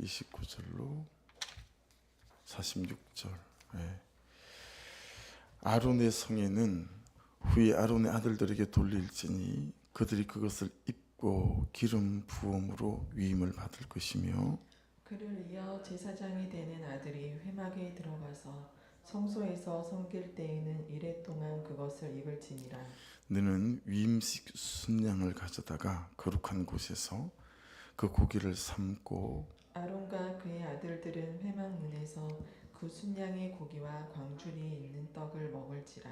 29절로 46절. 예. 아론의 성에는 후에 아론의 아들들에게 돌릴지니 그들이 그것을 입고 기름 부음으로 위임을 받을 것이며 그를 이어 제사장이 되는 아들이 회막에 들어가서 성소에서 섬길 때에는 이레 동안 그것을 입을지니라. 너는 위임식 순양을 가져다가 거룩한 곳에서 그 고기를 삶고 아론과 그의 아들들은 회막 문에서 그 순양의 고기와 광주리에 있는 떡을 먹을지라.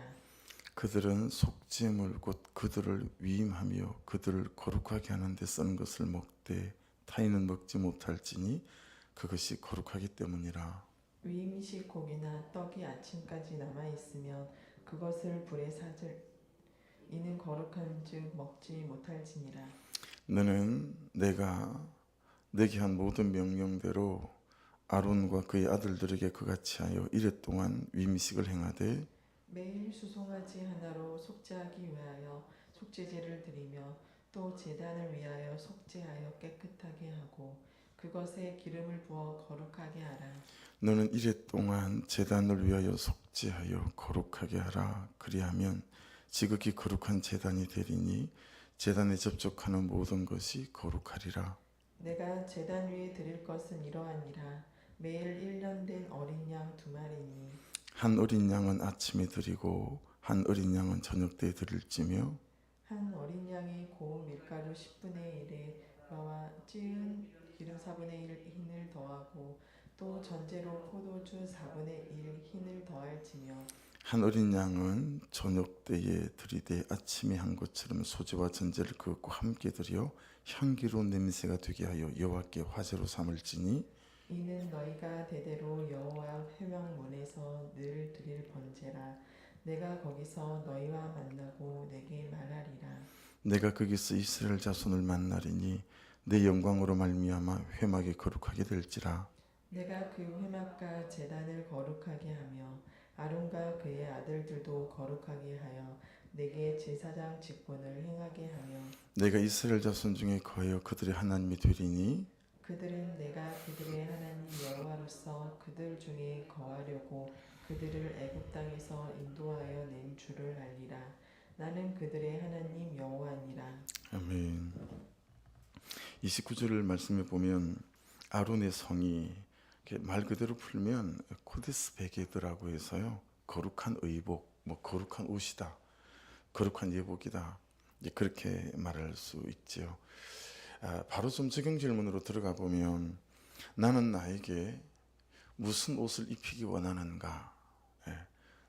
그들은 속죄물 곧 그들을 위임하며 그들을 거룩하게 하는 데 쓰는 것을 먹되 타인은 먹지 못할지니 그것이 거룩하기 때문이라. 위임식 고기나 떡이 아침까지 남아있으면 그것을 불에 사질 이는 거룩한즉 먹지 못할지니라. 너는 내가 내게 한 모든 명령대로 아론과 그의 아들들에게 그같이 하여 이레 동안 위임식을 행하되 매일 수송아지 하나로 속죄하기 위하여 속죄제를 드리며 또 제단을 위하여 속죄하여 깨끗하게 하고 그것에 기름을 부어 거룩하게 하라. 너는 이레 동안 제단을 위하여 속죄하여 거룩하게 하라. 그리하면 지극히 거룩한 제단이 되리니 제단에 접촉하는 모든 것이 거룩하리라. 내가 제단 위에 드릴 것은 이러하니라. 매일 1년 된 어린 양 2마리니 한 어린 양은 아침에 드리고 한 어린 양은 저녁 때에 드릴지며 한 어린 양이 고운 밀가루 10분의 1에 와 찌은 기름 4분의 1 흰을 더하고 또 전제로 포도주 4분의 1 흰을 더할지며 한 어린 양은 저녁 때에 드리되 아침에 한 것처럼 소재와 전제를 그것과 함께 드려 향기로운 냄새가 되게 하여 여호와께 화제로 삼을지니 이는 너희가 대대로 여호와 회막문에서 늘 드릴 번제라. 내가 거기서 너희와 만나고 내게 말하리라. 내가 거기서 이스라엘 자손을 만나리니 내 영광으로 말미암아 회막이 거룩하게 될지라. 내가 그 회막과 제단을 거룩하게 하며 아론과 그의 아들들도 거룩하게 하여 내게 제사장 직분을 행하게 하며 내가 이스라엘 자손 중에 거하여 그들의 하나님이 되리니 그들은 내가 그들의 하나님 여호와로서 그들 중에 거하려고 그들을 애굽 땅에서 인도하여 낸 줄을 알리라. 나는 그들의 하나님 여호와니라. 아멘. 29절을 말씀해 보면 아론의 성이 말 그대로 풀면 코데스 베게드라고 해서요, 거룩한 의복, 뭐 거룩한 옷이다, 거룩한 예복이다, 그렇게 말할 수 있죠. 바로 좀 적용 질문으로 들어가 보면 나는 나에게 무슨 옷을 입히기 원하는가?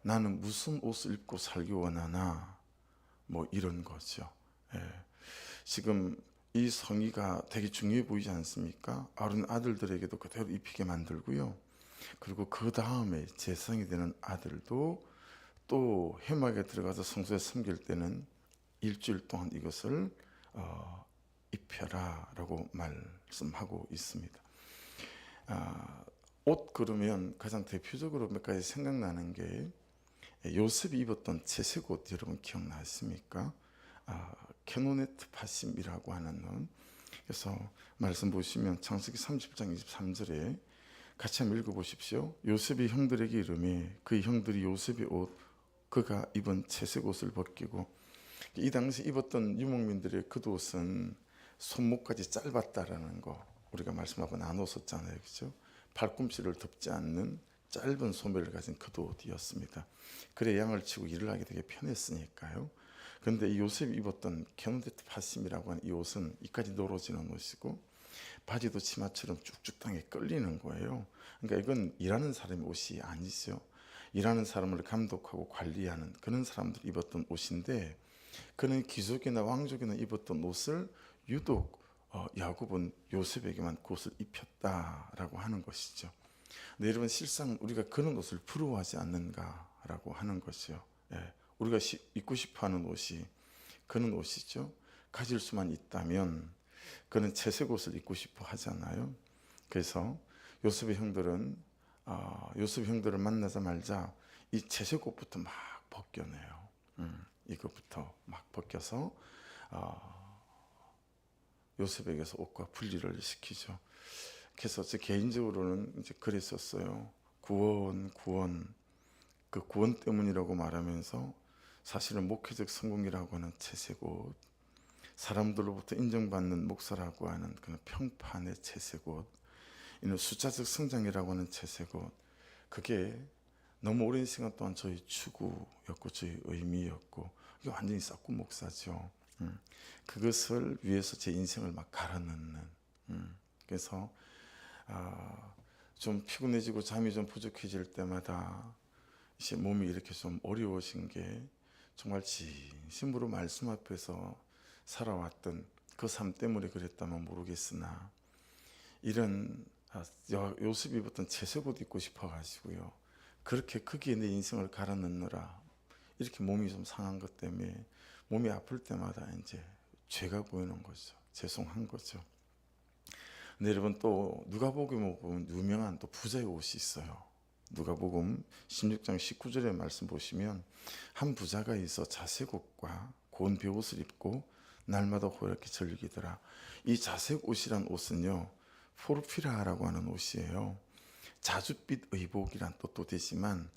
나는 무슨 옷을 입고 살기 원하나? 뭐 이런 거죠. 지금 이 성의가 되게 중요해 보이지 않습니까? 아론 아들들에게도 그대로 입히게 만들고요. 그리고 그 다음에 제성이 되는 아들도 또 회막에 들어가서 성소에 섬길 때는 일주일 동안 이것을 입혀라 라고 말씀하고 있습니다. 옷 그러면 가장 대표적으로 몇 가지 생각나는 게 요셉이 입었던 채색 옷 여러분 기억나십니까? 케노네트 파심이라고 하는 옷. 그래서 말씀 보시면 창세기 30장 23절에 같이 한번 읽어보십시오. 요셉이 형들에게 이르매 그 형들이 요셉의 옷 그가 입은 채색 옷을 벗기고, 이 당시 입었던 유목민들의 겉옷은 손목까지 짧았다라는 거 우리가 말씀하고 나눴었잖아요, 그렇죠? 발꿈치를 덮지 않는 짧은 소매를 가진 겉옷이었습니다. 그래 양을 치고 일을 하기 되게 편했으니까요. 그런데 이 요셉이 입었던 게노데트 파심이라고 하는 이 옷은 이까지 늘어지는 옷이고 바지도 치마처럼 쭉쭉 땅에 끌리는 거예요. 그러니까 이건 일하는 사람의 옷이 아니죠. 일하는 사람을 감독하고 관리하는 그런 사람들이 입었던 옷인데, 그는 귀족이나 왕족이나 입었던 옷을 유독 야곱은 요셉에게만 그 옷을 입혔다라고 하는 것이죠. 근데 여러분, 실상 우리가 그런 옷을 부러워하지 않는가라고 하는 것이요. 우리가 입고 싶어하는 옷이 그런 옷이죠. 가질 수만 있다면 그는 채색 옷을 입고 싶어 하잖아요. 그래서 요셉의 형들을 만나자마자 이 채색 옷부터 막 벗겨내요. 이것부터 막 벗겨서 요셉에게서 옷과 분리를 시키죠. 그래서 제 개인적으로는 이제 그랬었어요. 구원, 그 구원 때문이라고 말하면서 사실은 목회적 성공이라고 하는 채색옷, 사람들로부터 인정받는 목사라고 하는 그런 평판의 채색옷, 이는 숫자적 성장이라고 하는 채색옷, 그게 너무 오랜 시간 동안 저희 추구였고 저희 의미였고 이게 완전히 싹구 목사죠. 그것을 위해서 제 인생을 막 갈아넣는. 그래서 좀 피곤해지고 잠이 좀 부족해질 때마다 이제 몸이 이렇게 좀 어려워진 게 정말 진심으로 말씀 앞에서 살아왔던 그 삶 때문에 그랬다면 모르겠으나 이런 요셉이 입었던 채색옷 입고 싶어가지고요. 그렇게 거기에 내 인생을 갈아넣느라 이렇게 몸이 좀 상한 것 때문에 몸이 아플 때마다 이제 죄가 보이는 거죠. 죄송한 거죠. 근데 여러분 또 누가복음에 보면 유명한 또 부자의 옷이 있어요. 누가복음 16장 19절의 말씀 보시면 한 부자가 있어 자색 옷과 고운 베옷을 입고 날마다 호얗게 즐기더라. 이 자색 옷이란 옷은요 포르피라라고 하는 옷이에요. 자줏빛 의복이란 뜻도 되지만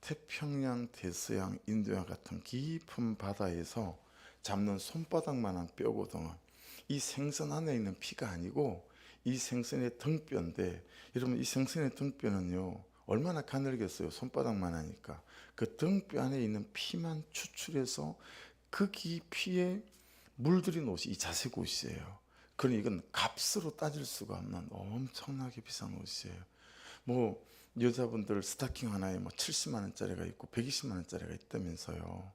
태평양, 대서양, 인도양 같은 깊은 바다에서 잡는 손바닥만한 뼈거든요. 이 생선 안에 있는 피가 아니고 이 생선의 등뼈인데 여러분 이 생선의 등뼈는요 얼마나 가늘겠어요. 손바닥만 하니까 그 등뼈 안에 있는 피만 추출해서 그 깊이에 물들인 옷이 이 자색 옷이에요. 그러니 이건 값으로 따질 수가 없는 엄청나게 비싼 옷이에요. 뭐 여자분들 스타킹 하나에 뭐 70만 원짜리가 있고 120만 원짜리가 있다면서요.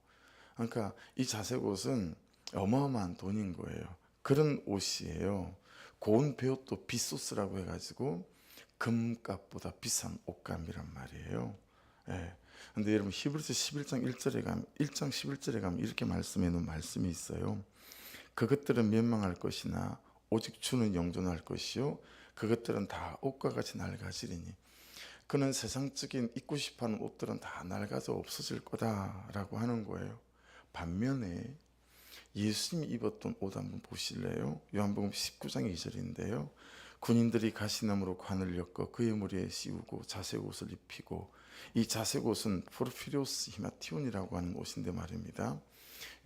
그러니까 이 자색 옷은 어마어마한 돈인 거예요. 그런 옷이에요. 고운 베옷도 비소스라고 해가지고 금값보다 비싼 옷감이란 말이에요. 예. 근데 여러분 히브리서 11장 1절에 가면 1장 11절에 가면 이렇게 말씀해 놓은 말씀이 있어요. 그것들은 멸망할 것이나 오직 주는 영존할 것이요 그것들은 다 옷과 같이 낡아지리니 그는 세상적인 입고 싶어하는 옷들은 다 낡아져 없어질 거다라고 하는 거예요. 반면에 예수님이 입었던 옷 한번 보실래요? 요한복음 19장 2절인데요. 군인들이 가시나무로 관을 엮어 그의 머리에 씌우고 자색 옷을 입히고 이 자색 옷은 포르피리오스 히마티온이라고 하는 옷인데 말입니다.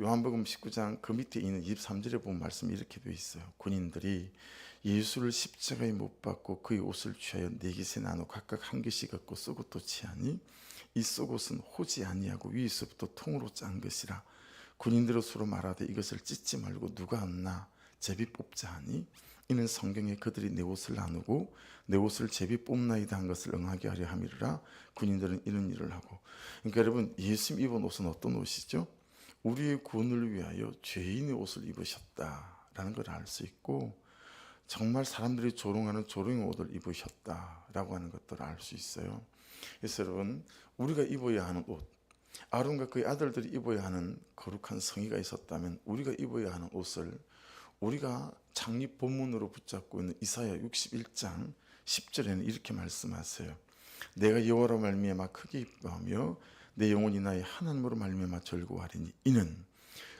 요한복음 19장 그 밑에 있는 23절에 보면 말씀이 이렇게 되어 있어요. 군인들이 예수를 십자가에 못 박고 그의 옷을 취하여 네 깃에 나누어 각각 한 깃씩 갖고 썩옷도 취하니 이 썩옷은 호지 아니하고 위에서부터 통으로 짠 것이라. 군인들은 서로 말하되 이것을 찢지 말고 누가 얻나 제비 뽑자 하니 이는 성경에 그들이 내 옷을 나누고 내 옷을 제비 뽑나이다 한 것을 응하게 하려 함이라. 군인들은 이런 일을 하고. 그러니까 여러분 예수님 입은 옷은 어떤 옷이죠? 우리의 구원을 위하여 죄인의 옷을 입으셨다라는 걸 알 수 있고 정말 사람들이 조롱하는 조롱의 옷을 입으셨다라고 하는 것들을 알 수 있어요. 그래서 여러분 우리가 입어야 하는 옷, 아론과 그의 아들들이 입어야 하는 거룩한 성의가 있었다면 우리가 입어야 하는 옷을 우리가 창립 본문으로 붙잡고 있는 이사야 61장 10절에는 이렇게 말씀하세요. 내가 여호와로 말미암아 크게 기뻐하며 내 영혼이 나의 하나님으로 말미암아 즐거워하리니 이는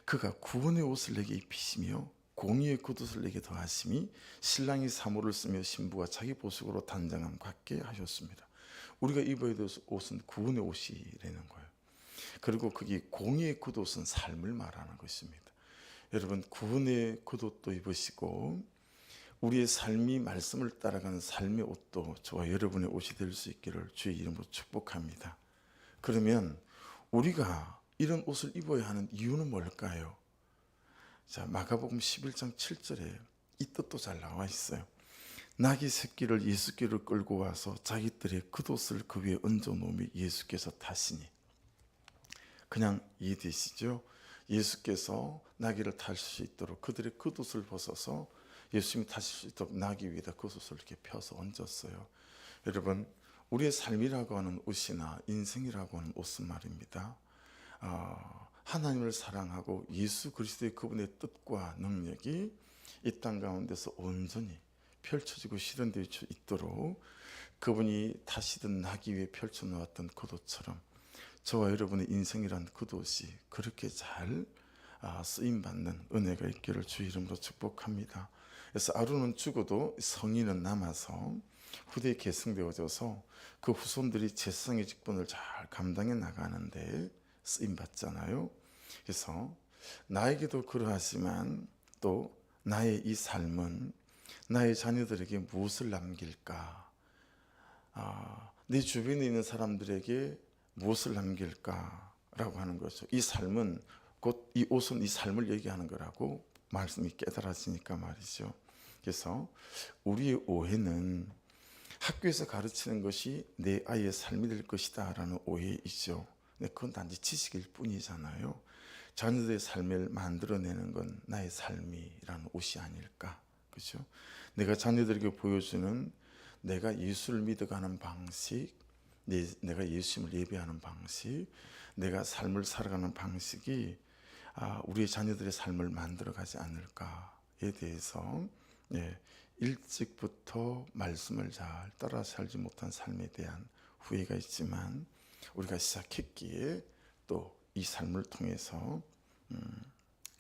그가 구원의 옷을 내게 입히시며 공의의 겉옷을 내게 더하심이 신랑이 사모를 쓰며 신부가 자기 보석으로 단장함 같게 하셨습니다. 우리가 입어야 될 옷은 구원의 옷이라는 거예요. 그리고 거기 공의의 겉옷은 삶을 말하는 것입니다. 여러분 구원의 겉옷도 입으시고 우리의 삶이 말씀을 따라가는 삶의 옷도 저와 여러분의 옷이 될 수 있기를 주의 이름으로 축복합니다. 그러면 우리가 이런 옷을 입어야 하는 이유는 뭘까요? 자, 마가복음 11장 7절에 이 뜻도 잘 나와 있어요. 나귀 새끼를 예수께로 끌고 와서 자기들의 겉옷을 그 위에 얹어 놓으며 예수께서 타시니. 그냥 이해되시죠? 예수께서 나귀를 탈 수 있도록 그들의 겉옷을 벗어서 예수님이 타실 수 있도록 나귀 위에다 겉옷을 이렇게 펴서 얹었어요. 여러분 우리의 삶이라고 하는 옷이나 인생이라고 하는 옷은 말입니다. 하나님을 사랑하고 예수 그리스도의 그분의 뜻과 능력이 이 땅 가운데서 온전히 펼쳐지고 실현되어 있도록 그분이 타시던 나귀 위에 펼쳐놓았던 겉옷처럼 저와 여러분의 인생이란 겉옷이 그렇게 잘 쓰임받는 은혜가 있기를 주 이름으로 축복합니다. 그래서 아론은 죽어도 성인은 남아서 후대에 계승되어져서 그 후손들이 제사장의 직분을 잘 감당해 나가는데 쓰임 받잖아요. 그래서 나에게도 그러하지만 또 나의 이 삶은 나의 자녀들에게 무엇을 남길까? 내 주변에 있는 사람들에게 무엇을 남길까라고 하는 거죠. 이 삶은 곧 이 옷은 이 삶을 얘기하는 거라고 말씀이 깨달아지니까 말이죠. 그래서 우리의 오해는 학교에서 가르치는 것이 내 아이의 삶이 될 것이다라는 오해이죠. 그건 단지 지식일 뿐이잖아요. 자녀들의 삶을 만들어내는 건 나의 삶이라는 옷이 아닐까, 그렇죠? 내가 자녀들에게 보여주는 내가 예수를 믿어가는 방식, 내가 예수님을 예배하는 방식, 내가 삶을 살아가는 방식이 우리의 자녀들의 삶을 만들어가지 않을까에 대해서 일찍부터 말씀을 잘 따라 살지 못한 삶에 대한 후회가 있지만 우리가 시작했기에 또 이 삶을 통해서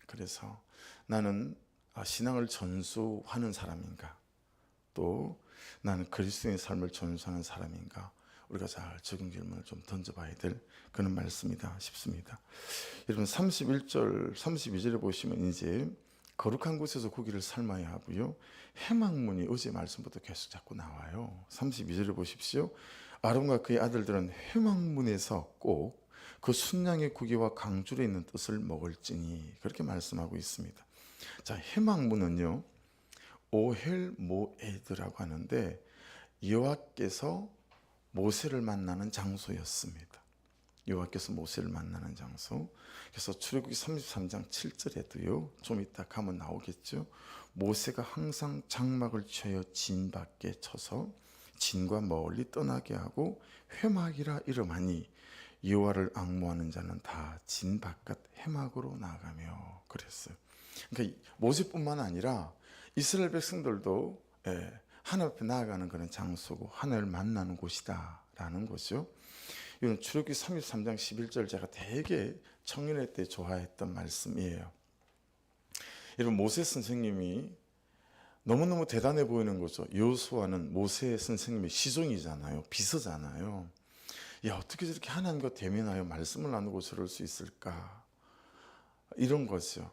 그래서 나는 신앙을 전수하는 사람인가, 또 나는 그리스도의 삶을 전수하는 사람인가, 우리가 잘 적용 질문을 좀 던져봐야 될 그런 말씀이다 싶습니다. 여러분 31절 32절에 보시면 이제 거룩한 곳에서 고기를 삶아야 하고요, 회막문이 어제 말씀부터 계속 자꾸 나와요. 32절에 보십시오. 아론과 그의 아들들은 회막문에서 꼭 그 순양의 고기와 강줄에 있는 뜻을 먹을지니, 그렇게 말씀하고 있습니다. 자, 회막문은요 오헬 모에드라고 하는데 여호와께서 모세를 만나는 장소였습니다. 여호와께서 모세를 만나는 장소. 그래서 출애굽기 33장 7절에도요, 좀 이따 가면 나오겠죠. 모세가 항상 장막을 쳐여 진 밖에 쳐서 진과 멀리 떠나게 하고 회막이라 이름하니 여호와를 앙모하는 자는 다 진 바깥 회막으로 나가며 그랬어요. 그러니까 모세뿐만 아니라 이스라엘 백성들도 하나님 앞에 나아가는 그런 장소고 하나님을 만나는 곳이다라는 거죠. 이건 출애굽기 33장 11절 제가 되게 청년회 때 좋아했던 말씀이에요. 여러분 모세 선생님이 너무너무 대단해 보이는 거죠. 여호수아는 모세 선생님의 시종이잖아요. 비서잖아요. 야, 어떻게 저렇게 하나님과 대면하여 말씀을 나누고 저럴 수 있을까? 이런 거죠.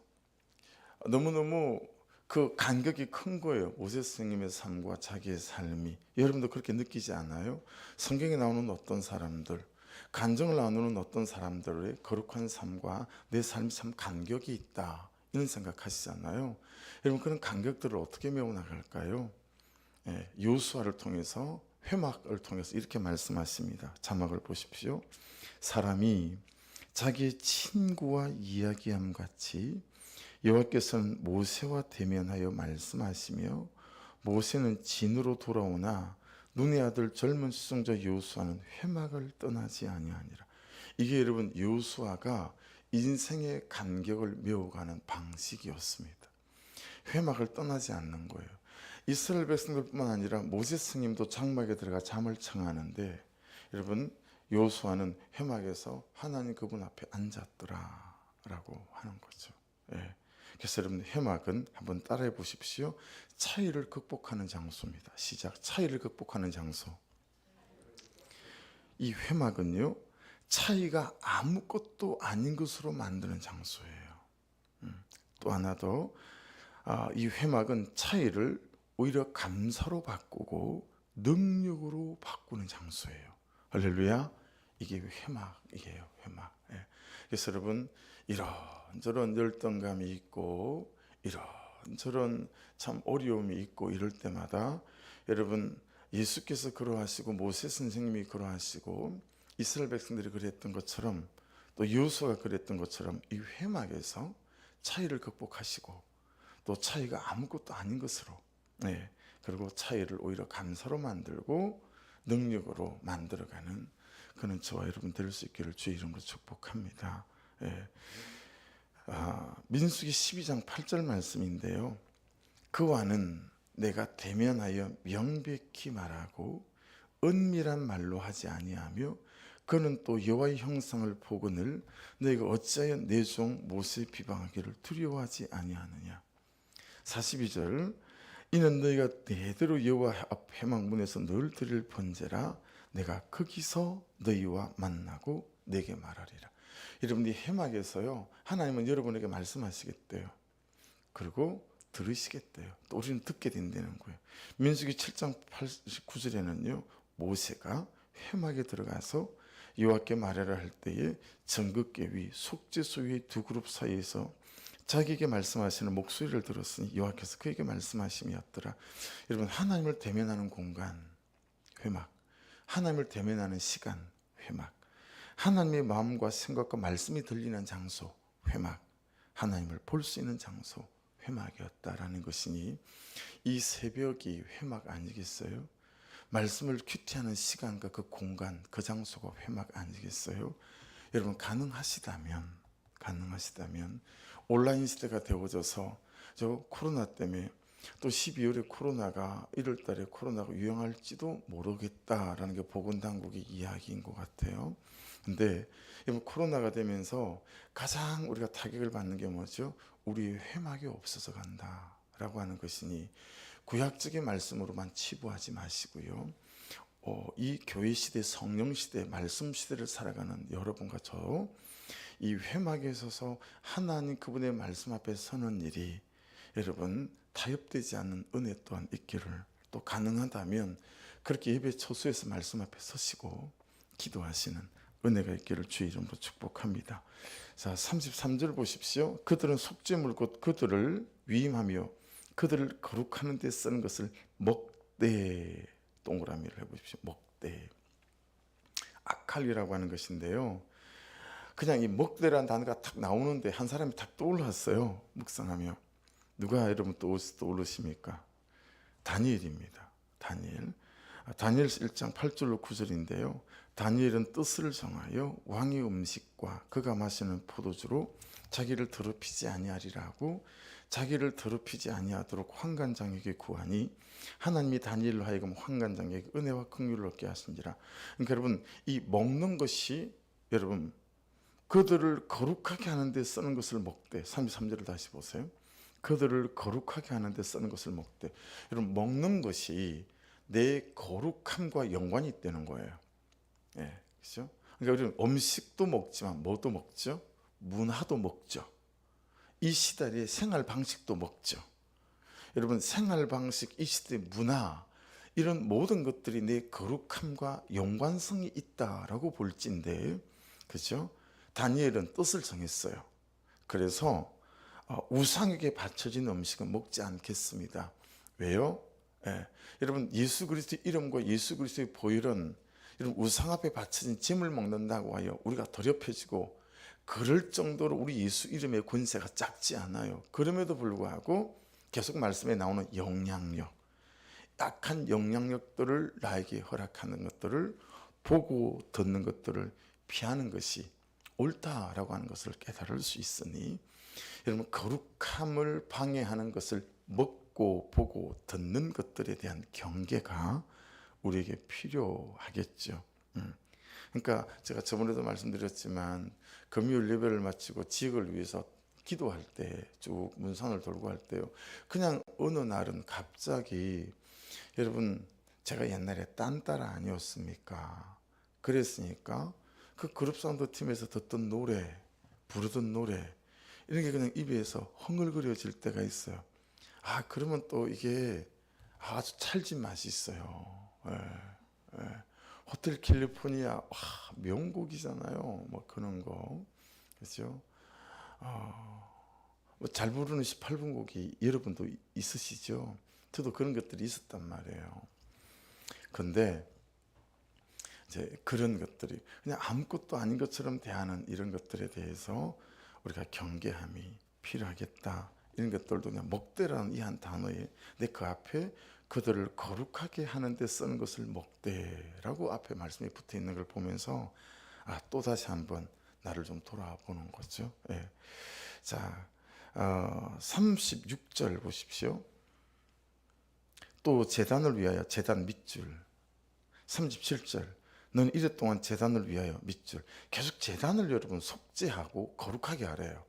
너무너무 그 간격이 큰 거예요. 모세 선생님의 삶과 자기의 삶이. 여러분도 그렇게 느끼지 않아요? 성경에 나오는 어떤 사람들, 간증을 나누는 어떤 사람들의 거룩한 삶과 내 삶이 참 간격이 있다, 이런 생각하시잖아요. 여러분 그런 간격들을 어떻게 메워 나갈까요? 여호수아를 통해서, 회막을 통해서 이렇게 말씀하십니다. 자막을 보십시오. 사람이 자기의 친구와 이야기함 같이 여호와께서는 모세와 대면하여 말씀하시며 모세는 진으로 돌아오나 눈의 아들 젊은 수종자 여호수아는 회막을 떠나지 아니하니라. 이게 여러분 여호수아가 인생의 간격을 메워가는 방식이었습니다. 회막을 떠나지 않는 거예요. 이스라엘 백성들뿐만 아니라 모세 스님도 장막에 들어가 잠을 청하는데 여러분 여호수아는 회막에서 하나님 그분 앞에 앉았더라라고 하는 거죠. 그래서 여러분 회막은 한번 따라해 보십시오. 차이를 극복하는 장소입니다. 시작. 차이를 극복하는 장소. 이 회막은요 차이가 아무것도 아닌 것으로 만드는 장소예요. 또 하나 더, 이 회막은 차이를 오히려 감사로 바꾸고 능력으로 바꾸는 장소예요. 할렐루야. 이게 회막이에요. 회막. 그래서 여러분 이런저런 열등감이 있고 이런저런 참 어려움이 있고 이럴 때마다 여러분 예수께서 그러하시고 모세 선생님이 그러하시고 이스라엘 백성들이 그랬던 것처럼 또 여호수아가 그랬던 것처럼 이 회막에서 차이를 극복하시고 또 차이가 아무것도 아닌 것으로, 그리고 차이를 오히려 감사로 만들고 능력으로 만들어가는 그런 저와 여러분 될 수 있기를 주의 이름으로 축복합니다. 민수기 12장 8절 말씀인데요. 그와는 내가 대면하여 명백히 말하고 은밀한 말로 하지 아니하며 그는 또 여호와의 형상을 보거늘 너희가 어찌하여 내 종 모세 비방하기를 두려워하지 아니하느냐. 42절 이는 너희가 대대로 여호와 앞 회막문에서 늘 드릴 번제라. 내가 거기서 너희와 만나고 내게 말하리라. 여러분, 이 회막에서요, 하나님은 여러분에게 말씀하시겠대요. 그리고 들으시겠대요. 또 우리는 듣게 된다는 거예요. 민수기 7장 89절에는요 모세가 회막에 들어가서 여호와께 말하라 할 때에 정극계 위 속죄소 위의 두 그룹 사이에서 자기에게 말씀하시는 목소리를 들었으니 여호와께서 그에게 말씀하심이었더라. 여러분, 하나님을 대면하는 공간 회막, 하나님을 대면하는 시간 회막, 하나님의 마음과 생각과 말씀이 들리는 장소 회막, 하나님을 볼 수 있는 장소 회막이었다라는 것이니 이 새벽이 회막 아니겠어요? 말씀을 큐티하는 시간과 그 공간, 그 장소가 회막 아니겠어요? 여러분, 가능하시다면 온라인 시대가 되어져서 저 코로나 때문에 또 12월에 코로나가 1월 달에 코로나가 유행할지도 모르겠다라는 게 보건당국의 이야기인 것 같아요. 근데 코로나가 되면서 가장 우리가 타격을 받는 게 뭐죠? 우리의 회막이 없어서 간다라고 하는 것이니 구약적인 말씀으로만 치부하지 마시고요. 이 교회 시대, 성령 시대, 말씀 시대를 살아가는 여러분과 저 이 회막에 서서 하나님 그분의 말씀 앞에 서는 일이 여러분 타협되지 않는 은혜 또한 있기를, 또 가능하다면 그렇게 예배 초소에서 말씀 앞에 서시고 기도하시는 은혜가 있기를 주의 이름으로 축복합니다. 자, 33절 보십시오. 그들은 속죄물 곧 그들을 위임하며 그들을 거룩하는 데 쓰는 것을 먹되, 동그라미를 해보십시오. 먹되. 아칼리라고 하는 것인데요, 그냥 이 먹되라는 단어가 탁 나오는데 한 사람이 탁 떠올랐어요. 묵상하며. 누가 여러분 떠오르십니까? 다니엘입니다. 다니엘 1장 8절로 9절인데요 다니엘은 뜻을 정하여 왕의 음식과 그가 마시는 포도주로 자기를 더럽히지 아니하리라고, 자기를 더럽히지 아니하도록 환관장에게 구하니 하나님이 다니엘로 하여금 환관장에게 은혜와 긍휼을 얻게 하신지라. 그러니까 여러분, 이 먹는 것이 여러분 그들을 거룩하게 하는 데 쓰는 것을 먹되, 33절을 다시 보세요. 그들을 거룩하게 하는 데 쓰는 것을 먹되. 여러분, 먹는 것이 내 거룩함과 연관이 있다는 거예요. 예, 그렇죠? 그러니까 우리는 음식도 먹지만 뭐도 먹죠? 문화도 먹죠. 이 시대의 생활 방식도 먹죠. 여러분, 생활 방식, 이 시대의 문화, 이런 모든 것들이 내 거룩함과 연관성이 있다라고 볼진데, 그렇죠? 다니엘은 뜻을 정했어요. 그래서 우상에게 바쳐진 음식은 먹지 않겠습니다. 왜요? 여러분, 예수 그리스도의 이름과 예수 그리스도의 보혈은 이런 우상 앞에 바쳐진 짐을 먹는다고 하여 우리가 더럽혀지고 그럴 정도로 우리 예수 이름의 권세가 작지 않아요. 그럼에도 불구하고 계속 말씀에 나오는 영향력, 약한 영향력들을 나에게 허락하는 것들을 보고 듣는 것들을 피하는 것이 옳다라고 하는 것을 깨달을 수 있으니, 여러분, 거룩함을 방해하는 것을 먹고 보고 듣는 것들에 대한 경계가 우리에게 필요하겠죠. 그러니까 제가 저번에도 말씀드렸지만 금요일 예배를 마치고 지역을 위해서 기도할 때, 쭉 문산을 돌고 할 때요, 그냥 어느 날은 갑자기, 여러분, 제가 옛날에 딴따라 아니었습니까? 그랬으니까 그 그룹 사운드 팀에서 듣던 노래, 부르던 노래, 이런 게 그냥 입에서 흥얼거려질 때가 있어요. 그러면 또 이게 아주 찰진 맛이 있어요. 호텔 캘리포니아, 명곡이잖아요. 뭐 그런 거, 그렇죠? 잘 부르는 18분 곡이 여러분도 있으시죠? 저도 그런 것들이 있었단 말이에요. 근데 이제 그런 것들이 그냥 아무것도 아닌 것처럼 대하는 이런 것들에 대해서 우리가 경계함이 필요하겠다. 이런 것들도 그냥 먹되라는 이 한 단어에, 근데 그 앞에 그들을 거룩하게 하는 데 쓰는 것을 먹되라고 앞에 말씀이 붙어 있는 걸 보면서 또다시 한번 나를 좀 돌아보는 거죠. 예. 자, 36절 보십시오. 또 제단을 위하여 제단 밑줄. 37절. 너는 이래 동안 제단을 위하여 밑줄. 계속 제단을 여러분 속죄하고 거룩하게 하래요.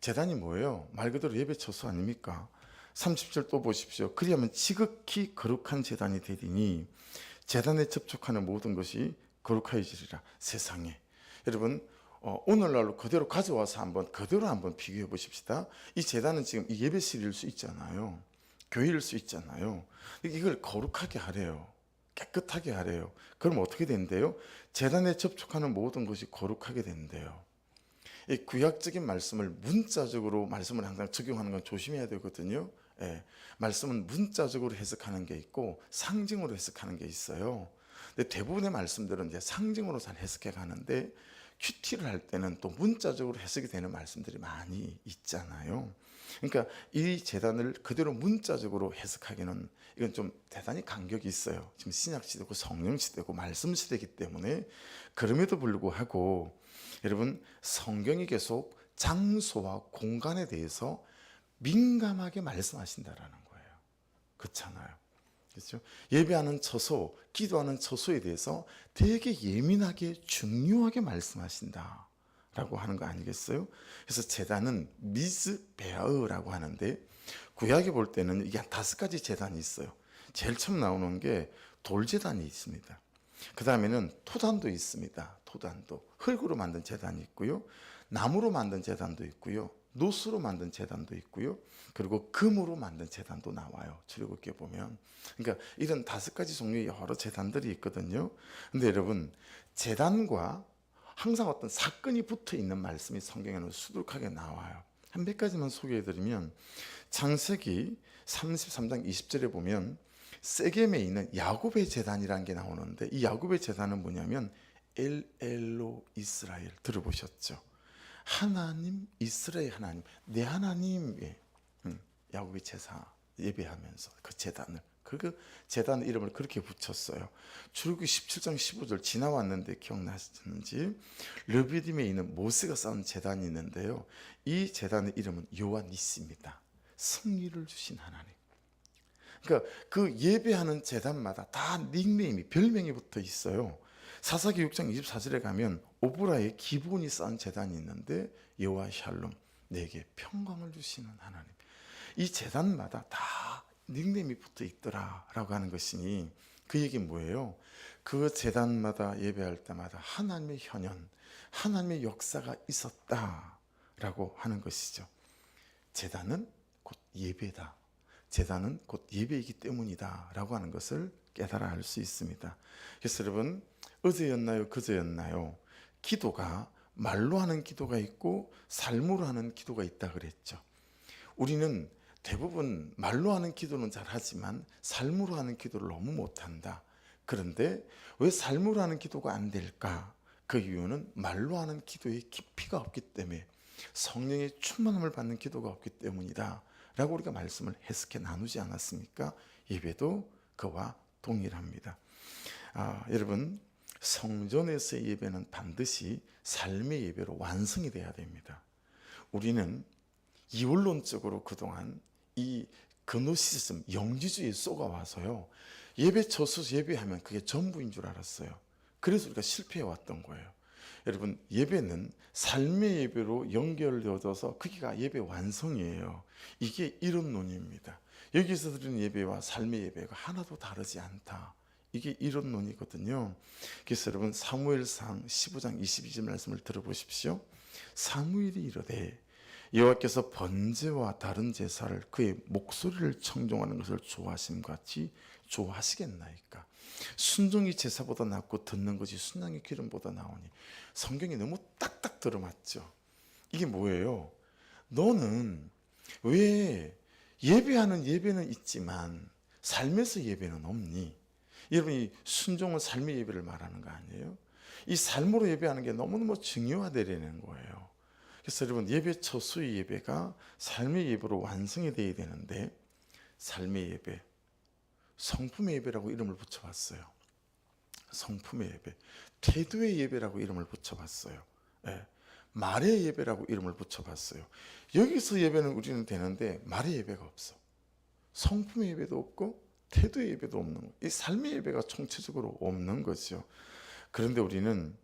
제단이 뭐예요? 말 그대로 예배 처소 아닙니까? 30절 또 보십시오. 그리하면 지극히 거룩한 제단이 되리니 제단에 접촉하는 모든 것이 거룩하여지리라. 세상에 여러분 오늘날로 그대로 가져와서 그대로 한번 비교해 보십시다. 이 제단은 지금 이 예배실일 수 있잖아요. 교회일 수 있잖아요. 이걸 거룩하게 하래요. 깨끗하게 하래요. 그럼 어떻게 된대요? 제단에 접촉하는 모든 것이 거룩하게 된대요. 이 구약적인 말씀을 문자적으로 말씀을 항상 적용하는 건 조심해야 되거든요. 예, 말씀은 문자적으로 해석하는 게 있고 상징으로 해석하는 게 있어요. 근데 대부분의 말씀들은 이제 상징으로 잘 해석해 가는데 큐티를 할 때는 또 문자적으로 해석이 되는 말씀들이 많이 있잖아요. 그러니까 이 제단을 그대로 문자적으로 해석하기는 이건 좀 대단히 간격이 있어요. 지금 신약 시대고 성령 시대고 말씀 시대이기 때문에 그럼에도 불구하고 여러분 성경이 계속 장소와 공간에 대해서 민감하게 말씀하신다라는 거예요. 그렇잖아요. 그렇죠? 예배하는 처소, 기도하는 처소에 대해서 되게 예민하게 중요하게 말씀하신다라고 하는 거 아니겠어요? 그래서 제단은 미즈베아라고 하는데 구약에 볼 때는 이게 한 5가지 제단이 있어요. 제일 처음 나오는 게 돌제단이 있습니다. 그 다음에는 토단도 있습니다. 토단도 흙으로 만든 제단이 있고요. 나무로 만든 제단도 있고요. 노수로 만든 제단도 있고요. 그리고 금으로 만든 제단도 나와요. 출애굽기에 보면. 그러니까 이런 5가지 종류의 여러 제단들이 있거든요. 근데 여러분 제단과 항상 어떤 사건이 붙어 있는 말씀이 성경에는 수두룩하게 나와요. 한 몇 가지만 소개해드리면 창세기 33장 20절에 보면 세겜에 있는 야곱의 제단이라는 게 나오는데 이 야곱의 제단은 뭐냐면 엘로 이스라엘 들어보셨죠? 하나님, 이스라엘 하나님, 내 하나님. 야곱의 제사 예배하면서 그 제단을 그 제단 이름을 그렇게 붙였어요. 출애굽기 17장 15절 지나왔는데 기억나시는지 르비딤에 있는 모세가 쌓은 제단이 있는데요. 이 제단의 이름은 여호와 니시입니다. 승리를 주신 하나님. 그러니까 그 예배하는 제단마다 다 닉네임이 별명이 붙어 있어요. 사사기 6장 24절에 가면 오브라의 기본이 쌓은 제단이 있는데 여호와 샬롬 내게 평강을 주시는 하나님. 이 제단마다 다 닉네임이 붙어 있더라라고 하는 것이니 그 얘기는 뭐예요? 그 제단마다 예배할 때마다 하나님의 현현, 하나님의 역사가 있었다라고 하는 것이죠. 제단은 곧 예배다. 제단은 곧 예배이기 때문이다라고 하는 것을 깨달아 알 수 있습니다. 그래서 여러분 어제였나요? 그제였나요? 기도가 말로 하는 기도가 있고 삶으로 하는 기도가 있다 그랬죠. 우리는 대부분 말로 하는 기도는 잘하지만 삶으로 하는 기도를 너무 못한다. 그런데 왜 삶으로 하는 기도가 안 될까? 그 이유는 말로 하는 기도에 깊이가 없기 때문에 성령의 충만함을 받는 기도가 없기 때문이다 라고 우리가 말씀을 해석해 나누지 않았습니까? 예배도 그와 동일합니다. 여러분 성전에서의 예배는 반드시 삶의 예배로 완성이 돼야 됩니다. 우리는 이원론적으로 그동안 이 그노시즘 영지주의에 쏘가와서요 예배 처소 예배하면 그게 전부인 줄 알았어요. 그래서 우리가 실패해 왔던 거예요. 여러분 예배는 삶의 예배로 연결되어져서 그게가 예배 완성이에요. 이게 이론론입니다. 여기서 드리는 예배와 삶의 예배가 하나도 다르지 않다. 이게 이론론이거든요. 그래서 여러분 사무엘상 15장 22절 말씀을 들어보십시오. 사무엘이 이르되 여호와께서 번제와 다른 제사를 그의 목소리를 청종하는 것을 좋아하심 같이 좋아하시겠나이까. 순종이 제사보다 낫고 듣는 것이 순양의 기름보다 나오니. 성경이 너무 딱딱 들어맞죠. 이게 뭐예요? 너는 왜 예배하는 예배는 있지만 삶에서 예배는 없니? 여러분이 순종은 삶의 예배를 말하는 거 아니에요? 이 삶으로 예배하는 게 너무너무 중요하다는 거예요. 그래서 여러분 예배 처수의 예배가 삶의 예배로 완성이 되어야 되는데 삶의 예배, 성품의 예배라고 이름을 붙여봤어요. 성품의 예배, 태도의 예배라고 이름을 붙여봤어요. 말의 예배라고 이름을 붙여봤어요. 여기서 예배는 우리는 되는데 말의 예배가 없어. 성품의 예배도 없고 태도의 예배도 없는 거예요. 이 삶의 예배가 총체적으로 없는 거죠. 그런데 우리는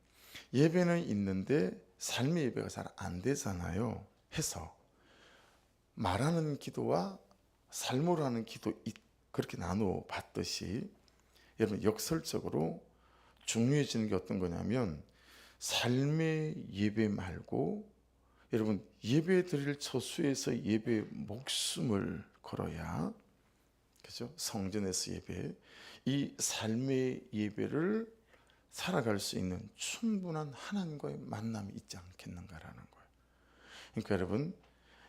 예배는 있는데 삶의 예배가 잘 안 되잖아요. 해서 말하는 기도와 삶으로 하는 기도 그렇게 나누어 봤듯이 여러분 역설적으로 중요해지는 게 어떤 거냐면 삶의 예배 말고 여러분 예배 드릴 처수에서 예배에 목숨을 걸어야 그죠? 성전에서 예배 이 삶의 예배를 살아갈 수 있는 충분한 하나님과의 만남이 있지 않겠는가라는 거예요. 그러니까 여러분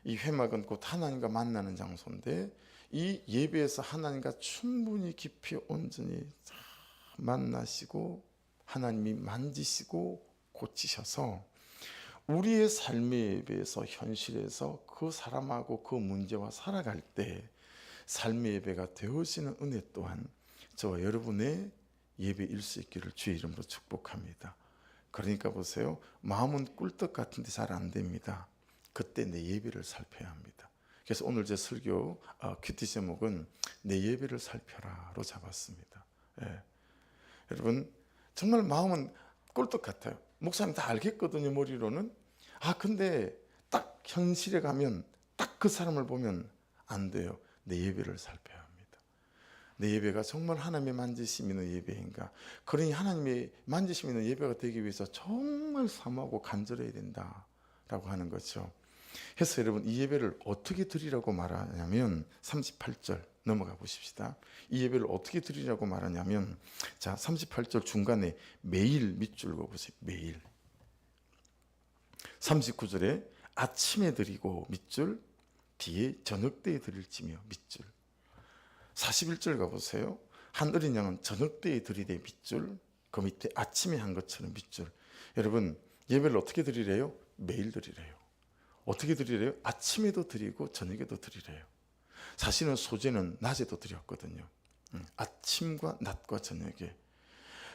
이 회막은 곧 하나님과 만나는 장소인데 이 예배에서 하나님과 충분히 깊이 온전히 만나시고 하나님이 만지시고 고치셔서 우리의 삶의 예배에서 현실에서 그 사람하고 그 문제와 살아갈 때 삶의 예배가 되어지는 은혜 또한 저와 여러분의 예배일 수 있기를 주의 이름으로 축복합니다. 그러니까 보세요. 마음은 꿀떡 같은데 잘 안 됩니다. 그때 내 예배를 살펴야 합니다. 그래서 오늘 제 설교 큐티 제목은 내 예배를 살펴라로 잡았습니다. 예. 여러분 정말 마음은 꿀떡 같아요. 목사님 다 알겠거든요. 머리로는. 근데 딱 현실에 가면 딱 그 사람을 보면 안 돼요. 내 예배를 살펴야 합니다. 내 예배가 정말 하나님의 만지심 있는 예배인가. 그러니 하나님의 만지심 있는 예배가 되기 위해서 정말 사모하고 간절해야 된다라고 하는 거죠. 그래서 여러분 이 예배를 어떻게 드리라고 말하냐면 38절 넘어가 보십시다. 이 예배를 어떻게 드리라고 말하냐면 자 38절 중간에 매일 밑줄 그어보세요. 매일 39절에 아침에 드리고 밑줄 뒤에 저녁 때에 드릴지며 밑줄 41절 가보세요. 한 어린 양은 저녁 때에 드리되 밑줄 그 밑에 아침에 한 것처럼 밑줄. 여러분 예배를 어떻게 드리래요? 매일 드리래요. 어떻게 드리래요? 아침에도 드리고 저녁에도 드리래요. 사실은 소재는 낮에도 드렸거든요. 아침과 낮과 저녁에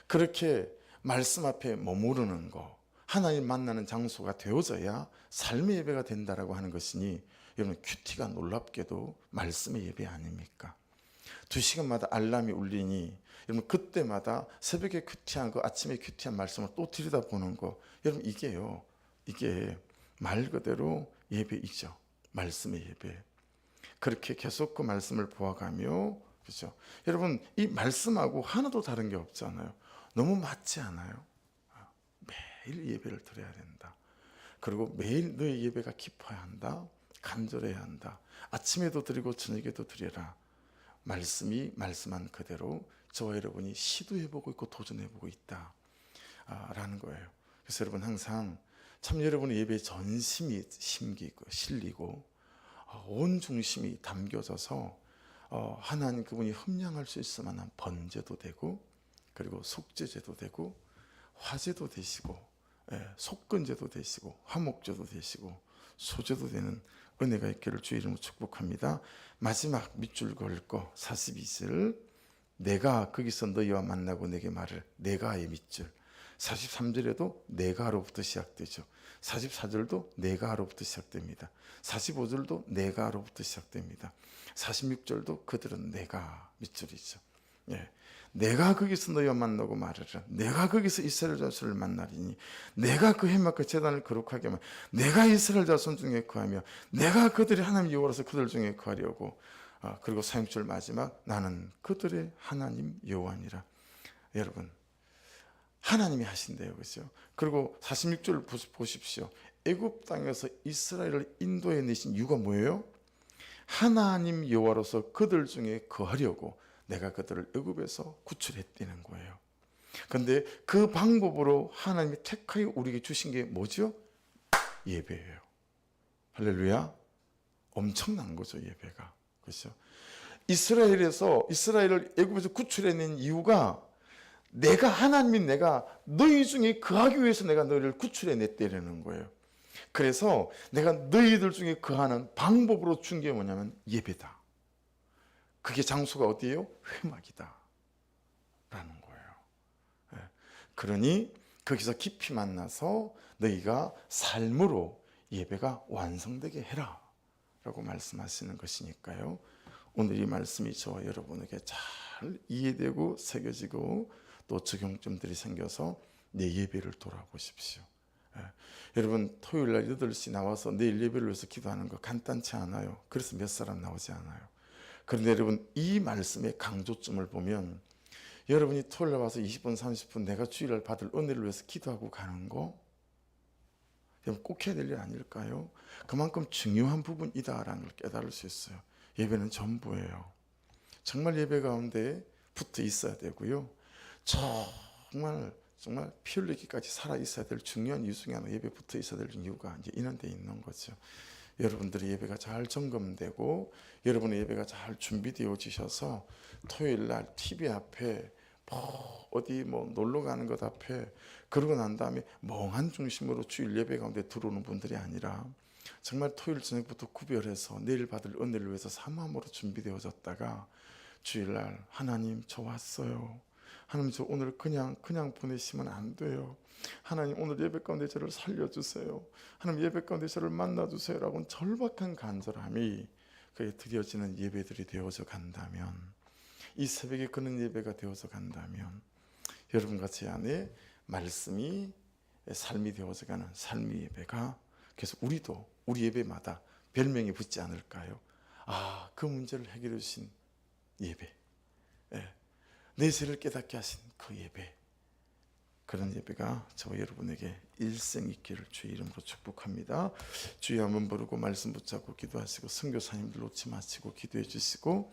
그렇게 말씀 앞에 머무르는 거 하나님 만나는 장소가 되어져야 삶의 예배가 된다라고 하는 것이니 여러분 큐티가 놀랍게도 말씀의 예배 아닙니까? 2시간마다 알람이 울리니 여러분 그때마다 새벽에 큐티한 거 아침에 큐티한 말씀을 또 들여다보는 거 여러분 이게요. 이게 말 그대로 예배이죠. 말씀의 예배. 그렇게 계속 그 말씀을 보아가며 그렇죠. 여러분 이 말씀하고 하나도 다른 게 없잖아요. 너무 맞지 않아요? 매일 예배를 드려야 된다. 그리고 매일 너의 예배가 깊어야 한다. 간절해야 한다. 아침에도 드리고 저녁에도 드려라. 말씀이 말씀한 그대로 저와 여러분이 시도해보고 있고 도전해보고 있다 라는 거예요. 그래서 여러분 항상 참 여러분의 예배에 전심이 심기고 실리고 온 중심이 담겨져서 하나님 그분이 흠양할 수 있을 만한 번제도 되고 그리고 속죄제도 되고 화제도 되시고 속건제도 되시고 화목제도 되시고 소제도 되는 은혜가 있기를 주의 이름으로 축복합니다. 마지막 밑줄 그을 거 42절 내가 거기서 너희와 만나고 내게 말을 내가의 밑줄 43절에도 내가로부터 시작되죠. 44절도 내가로부터 시작됩니다. 45절도 내가로부터 시작됩니다. 46절도 그들은 내가 밑줄이죠. 내가 거기서 너희와 만나고 말하라. 내가 거기서 이스라엘 자손을 만나리니 내가 그 해막 그 제단을 거룩하게 하며 내가 이스라엘 자손 중에 거하며 내가 그들의 하나님 여호와로서 그들 중에 거하려고 그리고 46절 마지막 나는 그들의 하나님 여호와니라. 여러분 하나님이 하신대요. 그렇죠? 그리고 46절 보십시오. 애굽 땅에서 이스라엘을 인도해 내신 이유가 뭐예요? 하나님 여호와로서 그들 중에 거하려고 내가 그들을 애굽에서 구출했다는 거예요. 그런데 그 방법으로 하나님이 택하여 우리에게 주신 게 뭐죠? 예배예요. 할렐루야. 엄청난 거죠, 예배가. 그렇죠? 이스라엘을 애굽에서 구출해낸 이유가 내가 하나님인 내가 너희 중에 거하기 위해서 내가 너희를 구출해냈다는 거예요. 그래서 내가 너희들 중에 거하는 방법으로 준 게 뭐냐면 예배다. 그게 장소가 어디예요? 회막이다 라는 거예요. 그러니 거기서 깊이 만나서 너희가 삶으로 예배가 완성되게 해라 라고 말씀하시는 것이니까요. 오늘 이 말씀이 저와 여러분에게 잘 이해되고 새겨지고 또 적용점들이 생겨서 내 예배를 돌아보십시오. 여러분 토요일 날 8시 나와서 내일 예배를 위해서 기도하는 거 간단치 않아요. 그래서 몇 사람 나오지 않아요. 그런데 여러분 이 말씀의 강조점을 보면 여러분이 토요일에 와서 20분 30분 내가 주일날 받을 은혜를 위해서 기도하고 가는 거 여러분 꼭 해야 될 일 아닐까요? 그만큼 중요한 부분이다라는 걸 깨달을 수 있어요. 예배는 전부예요. 정말 예배 가운데 붙어 있어야 되고요. 정말 피 흘리기까지 살아 있어야 될 중요한 이유 중에 하나, 예배 붙어 있어야 될 이유가 이제 이런 데 있는 거죠. 여러분들의 예배가 잘 점검되고 여러분의 예배가 잘 준비되어지셔서 토요일 날 TV 앞에 어디 놀러 가는 것 앞에 그러고 난 다음에 멍한 중심으로 주일 예배 가운데 들어오는 분들이 아니라 정말 토요일 저녁부터 구별해서 내일 받을 은혜를 위해서 사모함으로 준비되어졌다가 주일날 하나님 저 왔어요. 하나님 저 오늘 그냥 보내시면 안 돼요. 하나님 오늘 예배 가운데 저를 살려주세요. 하나님 예배 가운데 저를 만나주세요 라고 절박한 간절함이 그에 드려지는 예배들이 되어져 간다면, 이 새벽에 그런 예배가 되어져 간다면 여러분과 제 안에 말씀이 삶이 되어져 가는 삶의 예배가 계속 우리도 우리 예배마다 별명이 붙지 않을까요? 아, 그 문제를 해결해 주신 예배, 내 죄를 깨닫게 하신 그 예배, 그런 예배가 저와 여러분에게 일생 있기를 주의 이름으로 축복합니다. 주의 한번 부르고 말씀 붙잡고 기도하시고 선교사님들 놓지 마시고 기도해 주시고